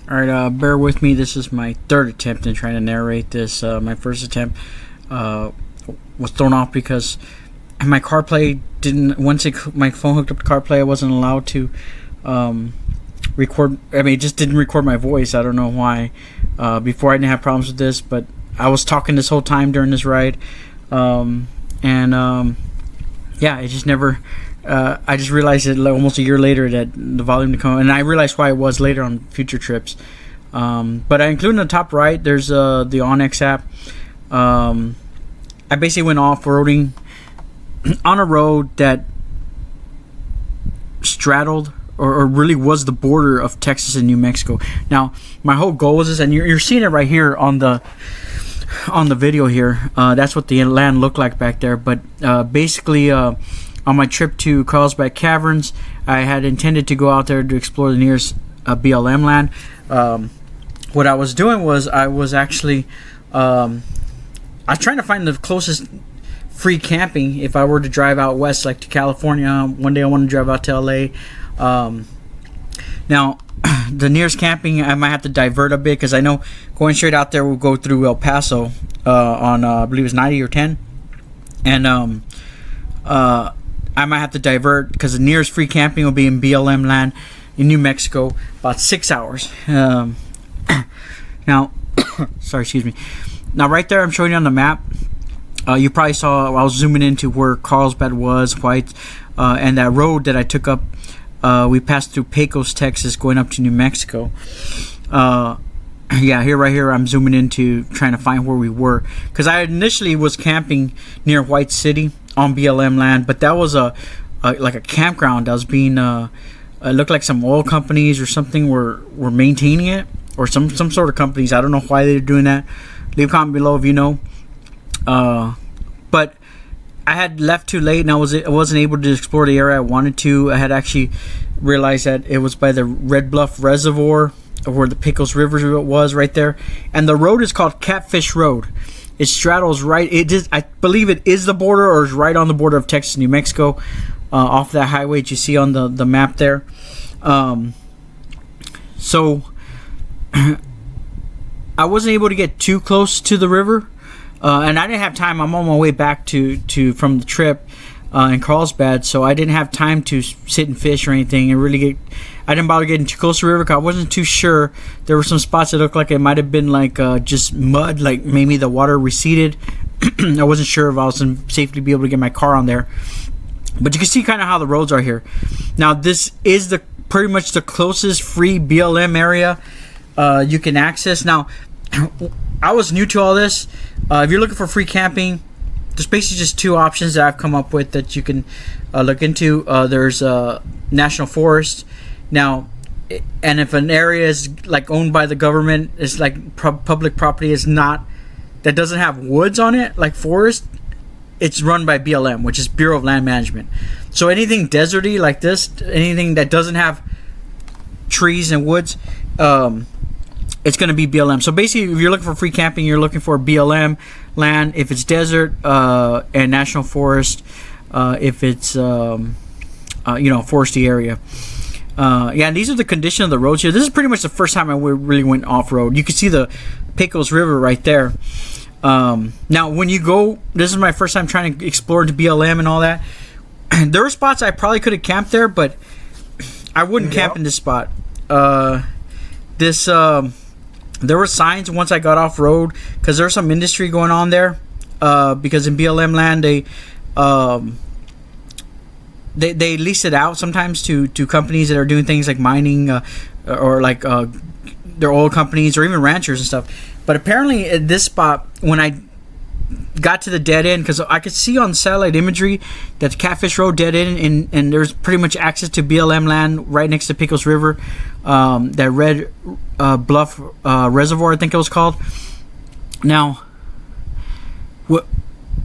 Alright, bear with me. This is my third attempt in trying to narrate this. My first attempt was thrown off because my CarPlay didn't. My phone hooked up to CarPlay, I wasn't allowed to record. I mean, it just didn't record my voice. I don't know why. Before I didn't have problems with this, but I was talking this whole time during this ride. Yeah, it just never. I just realized it almost a year later that the volume to come, and I realized why it was later on future trips. But I include in the top right, there's the Onyx app. I basically went off-roading on a road that straddled or really was the border of Texas and New Mexico. Now, my whole goal was this, and you're seeing it right here on the video here. That's what the land looked like back there. But basically, on my trip to Carlsbad Caverns, I had intended to go out there to explore the nearest BLM land. What I was doing was I was actually I was trying to find the closest free camping if I were to drive out west, like to California. One day I want to drive out to LA. Now, the nearest camping, I might have to divert a bit because I know going straight out there will go through El Paso on I believe it's 90 or 10, and I might have to divert because the nearest free camping will be in BLM land in New Mexico, about 6 hours. Now, sorry, excuse me. Now, right there, I'm showing you on the map. You probably saw I was zooming into where Carlsbad was, White, and that road that I took up. We passed through Pecos, Texas, going up to New Mexico. Yeah, right here, I'm zooming into trying to find where we were, because I initially was camping near White City on BLM land, but that was like a campground that was being it looked like some oil companies or something were maintaining it, or some sort of companies. I don't know why they're doing that. Leave a comment below if you know. But I had left too late, and I wasn't able to explore the area I wanted to. I had actually realized that it was by the Red Bluff Reservoir, where the Pecos River was, right there. And the road is called Catfish Road. It straddles right. It is, I believe, it is the border, or is right on the border of Texas and New Mexico, off that highway that you see on the map there. So I wasn't able to get too close to the river, and I didn't have time. I'm on my way back to from the trip in Carlsbad, so I didn't have time to sit and fish or anything and really get. I didn't bother getting too close to the river because I wasn't too sure. There were some spots that looked like it might have been like just mud, like maybe the water receded. I wasn't sure if I was safely be able to get my car on there. But you can see kind of how the roads are here. Now, this is pretty much the closest free BLM area you can access. Now, I was new to all this. If you're looking for free camping, there's basically just two options that I've come up with that you can look into. There's National Forest. Now, and if an area is like owned by the government, it's like public property, is not, that doesn't have woods on it, like forest, it's run by BLM, which is Bureau of Land Management. So anything deserty like this, anything that doesn't have trees and woods, it's going to be BLM. So basically, if you're looking for free camping, you're looking for BLM land. If it's desert, and national forest, if it's foresty area. Yeah, and these are the condition of the roads here. This is pretty much the first time I really went off-road. You can see the Pecos River right there. Now, when you go, this is my first time trying to explore the BLM and all that. There were spots I probably could have camped there, but I wouldn't camp in this spot. There were signs once I got off-road, because there's some industry going on there. Because in BLM land, they lease it out sometimes to companies that are doing things like mining, or like their oil companies, or even ranchers and stuff. But apparently at this spot, when I got to the dead end, because I could see on satellite imagery that the Catfish Road dead end, and there's pretty much access to BLM land right next to Pecos River, that Red Bluff Reservoir, I think it was called. Now,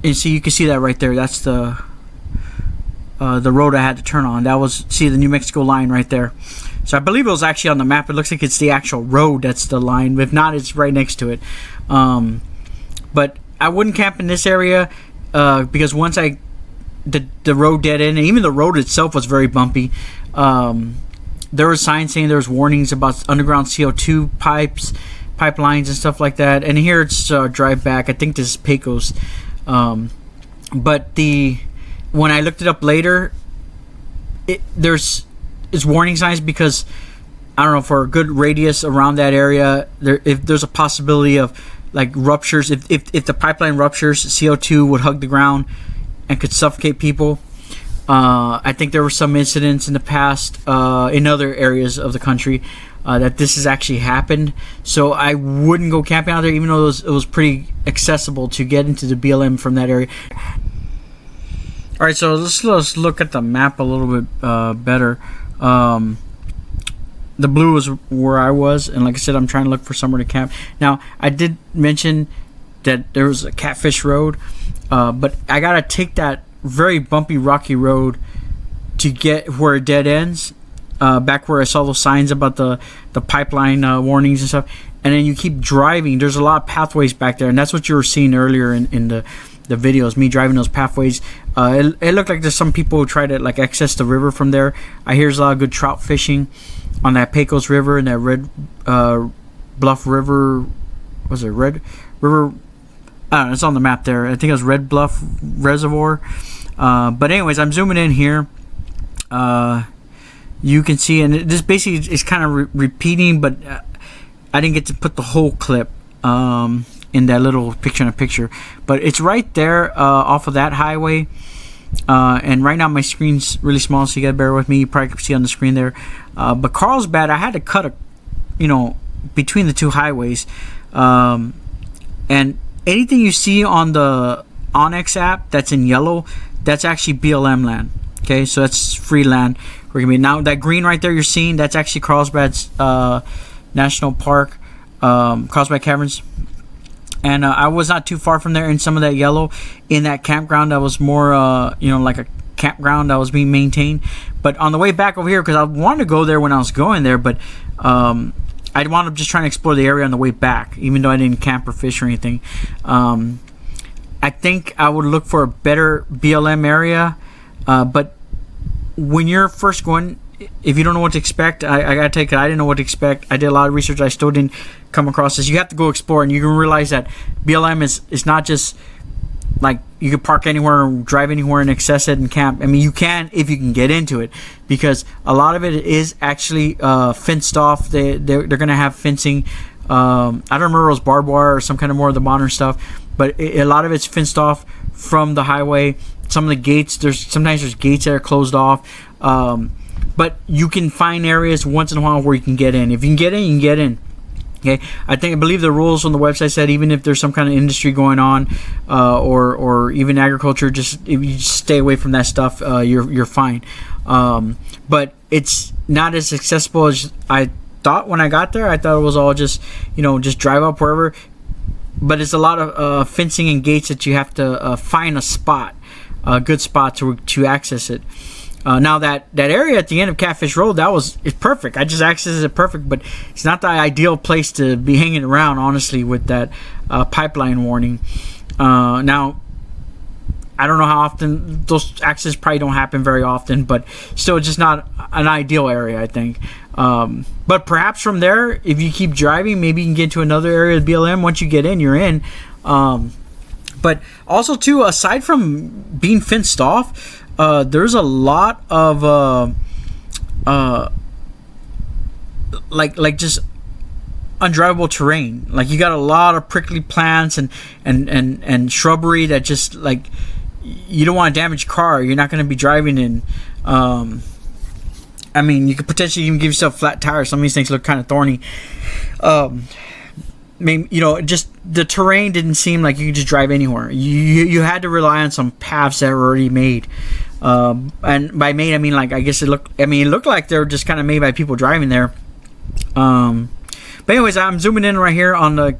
and see, you can see that right there. That's the road I had to turn on. That was, see the New Mexico line right there. So I believe it was actually on the map. It looks like it's the actual road that's the line. If not, it's right next to it. But I wouldn't camp in this area because once the road dead end, and even the road itself was very bumpy. there was signs saying there was warnings about underground CO2 pipelines and stuff like that. And here it's drive back. I think this is Pecos. But when I looked it up later, it's warning signs because I don't know, for a good radius around that area, if there's a possibility of like ruptures, if the pipeline ruptures, CO2 would hug the ground and could suffocate people. I think there were some incidents in the past in other areas of the country that this has actually happened. So I wouldn't go camping out there, even though it was pretty accessible to get into the BLM from that area. All right, so let's look at the map a little bit better. The blue is where I was, and like I said, I'm trying to look for somewhere to camp. Now, I did mention that there was a Catfish road, but I gotta take that very bumpy, rocky road to get where it dead ends, back where I saw those signs about the pipeline warnings and stuff. And then you keep driving. There's a lot of pathways back there, and that's what you were seeing earlier in the videos, me driving those pathways. It looked like there's some people who try to like access the river from there. I hear there's a lot of good trout fishing on that Pecos River and that Red Bluff River. Was it Red River? I don't know, it's on the map there. I think it was Red Bluff Reservoir. But anyways, I'm zooming in here. You can see, and this basically is kind of repeating, but I didn't get to put the whole clip in that little picture-in-a-picture. But it's right there off of that highway. And right now my screen's really small, so you gotta bear with me. You probably can see on the screen there. But Carlsbad, I had to cut between the two highways. And anything you see on the Onyx app that's in yellow, that's actually BLM land. Okay, so that's free land. We're gonna be now that green right there you're seeing, that's actually Carlsbad's National Park, Carlsbad Caverns. And I was not too far from there in some of that yellow in that campground that was more like a campground that was being maintained. But on the way back over here, because I wanted to go there when I was going there, but I'd wound up just trying to explore the area on the way back, even though I didn't camp or fish or anything. I think I would look for a better BLM area, but when you're first going, if you don't know what to expect, I gotta take it. I didn't know what to expect. I did a lot of research. I still didn't come across this. You have to go explore, and you can realize that BLM is not just like you can park anywhere or drive anywhere and access it and camp. I mean, you can if you can get into it, because a lot of it is actually fenced off. They're gonna have fencing. I don't remember it was barbed wire or some kind of more of the modern stuff, but a lot of it's fenced off from the highway. Some of the gates, sometimes there's gates that are closed off. But you can find areas once in a while where you can get in. If you can get in, you can get in. Okay, I believe the rules on the website said even if there's some kind of industry going on, or even agriculture, if you just stay away from that stuff, you're fine. But it's not as accessible as I thought when I got there. I thought it was all just drive up wherever. But it's a lot of fencing and gates that you have to find a good spot to access it. Now that area at the end of Catfish Road, it's perfect. I just accessed it perfect, but it's not the ideal place to be hanging around, honestly, with that pipeline warning. Now, I don't know how often those accidents probably don't happen very often, but still, just not an ideal area, I think. But perhaps from there, if you keep driving, maybe you can get to another area of BLM. Once you get in, you're in. But also, too, aside from being fenced off, there's a lot of like just undrivable terrain. Like you got a lot of prickly plants and shrubbery that just like you don't want to damage your car. You're not going to be driving in. I mean, you could potentially even give yourself flat tires. Some of these things look kind of thorny. Just the terrain didn't seem like you could just drive anywhere. You had to rely on some paths that were already made. And by made, I mean like I guess it looked like they were just kind of made by people driving there. But anyways, I'm zooming in right here on the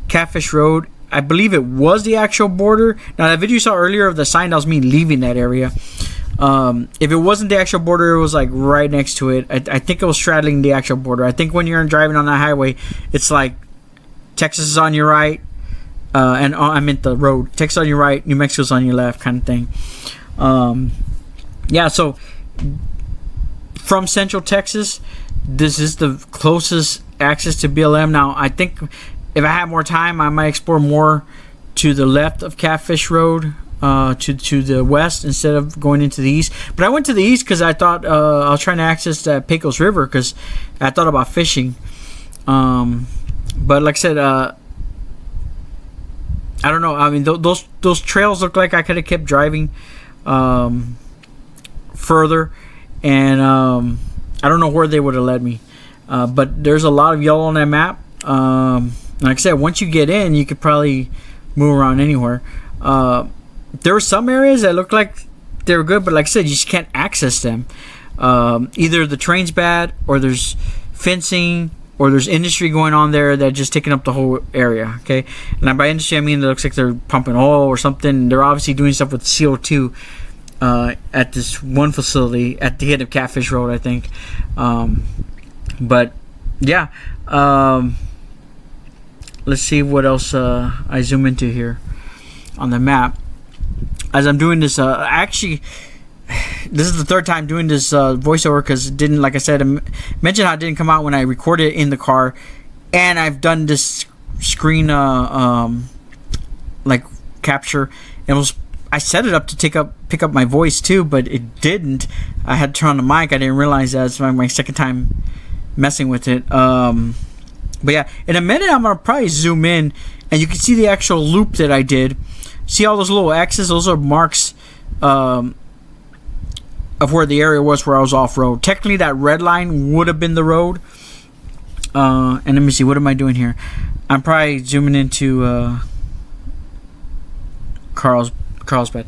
Catfish Road. I believe it was the actual border. Now that video you saw earlier of the sign, that was me leaving that area. If it wasn't the actual border, it was like right next to it. I think it was straddling the actual border. I think when you're driving on that highway, it's like Texas is on your right, and I meant the road. Texas on your right, New Mexico's on your left, kind of thing. So from Central Texas, this is the closest access to BLM. Now, I think if I have more time, I might explore more to the left of Catfish Road, to the west instead of going into the east. But I went to the east because I thought I was trying to access that Pecos River because I thought about fishing. But like I said, I don't know. I mean, those trails look like I could have kept driving further, and I don't know where they would have led me. But there's a lot of yellow on that map. Like I said, once you get in, you could probably move around anywhere. There were some areas that looked like they were good, but like I said, you just can't access them. Either the terrain's bad, or there's fencing, or there's industry going on there that's just taking up the whole area. Okay, and by industry I mean it looks like they're pumping oil or something. They're obviously doing stuff with CO2 at this one facility at the end of Catfish Road, I think. But yeah, let's see what else I zoom into here on the map. As I'm doing this, actually, this is the third time doing this voiceover because it didn't, like I said, I mentioned how it didn't come out when I recorded it in the car, and I've done this screen like capture, and I set it up to pick up my voice too, but it didn't. I had to turn on the mic. I didn't realize that. It's my second time messing with it. But yeah, in a minute I'm gonna probably zoom in, and you can see the actual loop that I did. See all those little X's? Those are marks of where the area was where I was off-road. Technically, that red line would have been the road. And let me see, what am I doing here? I'm probably zooming into Carlsbad.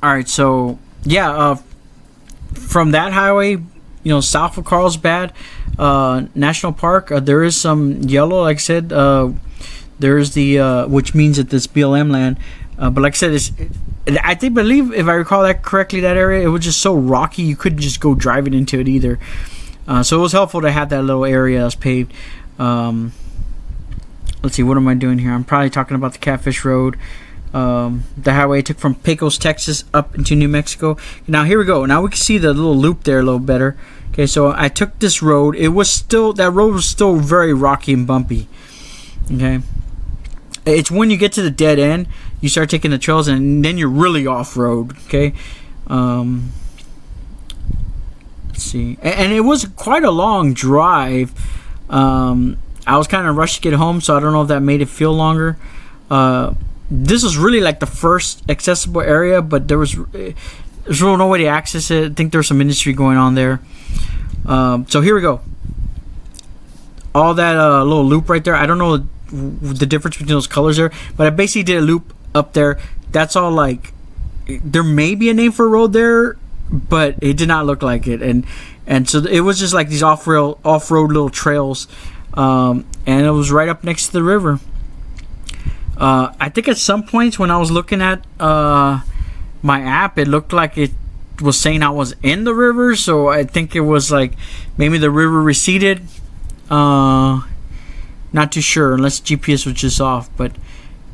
Alright, so yeah, from that highway, south of Carlsbad National Park, there is some yellow, like I said. There's the which means that this BLM land, but like I said, I believe if I recall that correctly, that area, it was just so rocky you couldn't just go driving into it either. So it was helpful to have that little area that's paved. Let's see, what am I doing here? I'm probably talking about the Catfish Road, the highway I took from Pecos, Texas, up into New Mexico. Now here we go. Now we can see the little loop there a little better. Okay, so I took this road. That road was still very rocky and bumpy. Okay. It's when you get to the dead end, you start taking the trails, and then you're really off-road. Okay, let's see. And it was quite a long drive. I was kind of rushed to get home, so I don't know if that made it feel longer. This was really like the first accessible area, but there's really no way to access it. I think there's some industry going on there. So here we go. All that little loop right there. I don't know the difference between those colors there, but I basically did a loop up there. That's all. Like, there may be a name for a road there, but it did not look like it, and so it was just like these off-road little trails, and it was right up next to the river. I think at some points when I was looking at my app, it looked like it was saying I was in the river, so I think it was like maybe the river receded. Not too sure, unless GPS was just off. But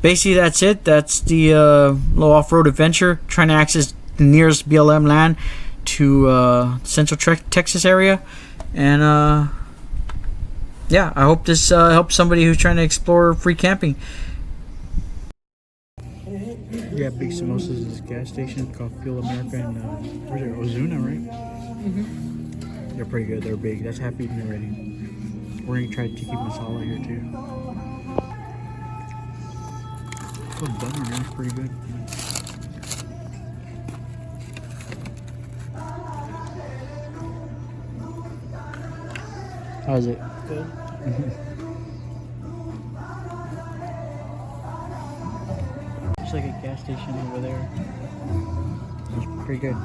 basically that's it. That's the little off-road adventure, trying to access the nearest BLM land to Central Texas area. And yeah, I hope this helps somebody who's trying to explore free camping. Yeah, Big Samosas is a gas station called Fuel America in where's it? Ozuna, right? Mm-hmm. They're pretty good. They're big. That's half eaten already. We're gonna try tiki masala here too. The butter there is pretty good. How's it? Good. There's like a gas station over there. It's pretty good.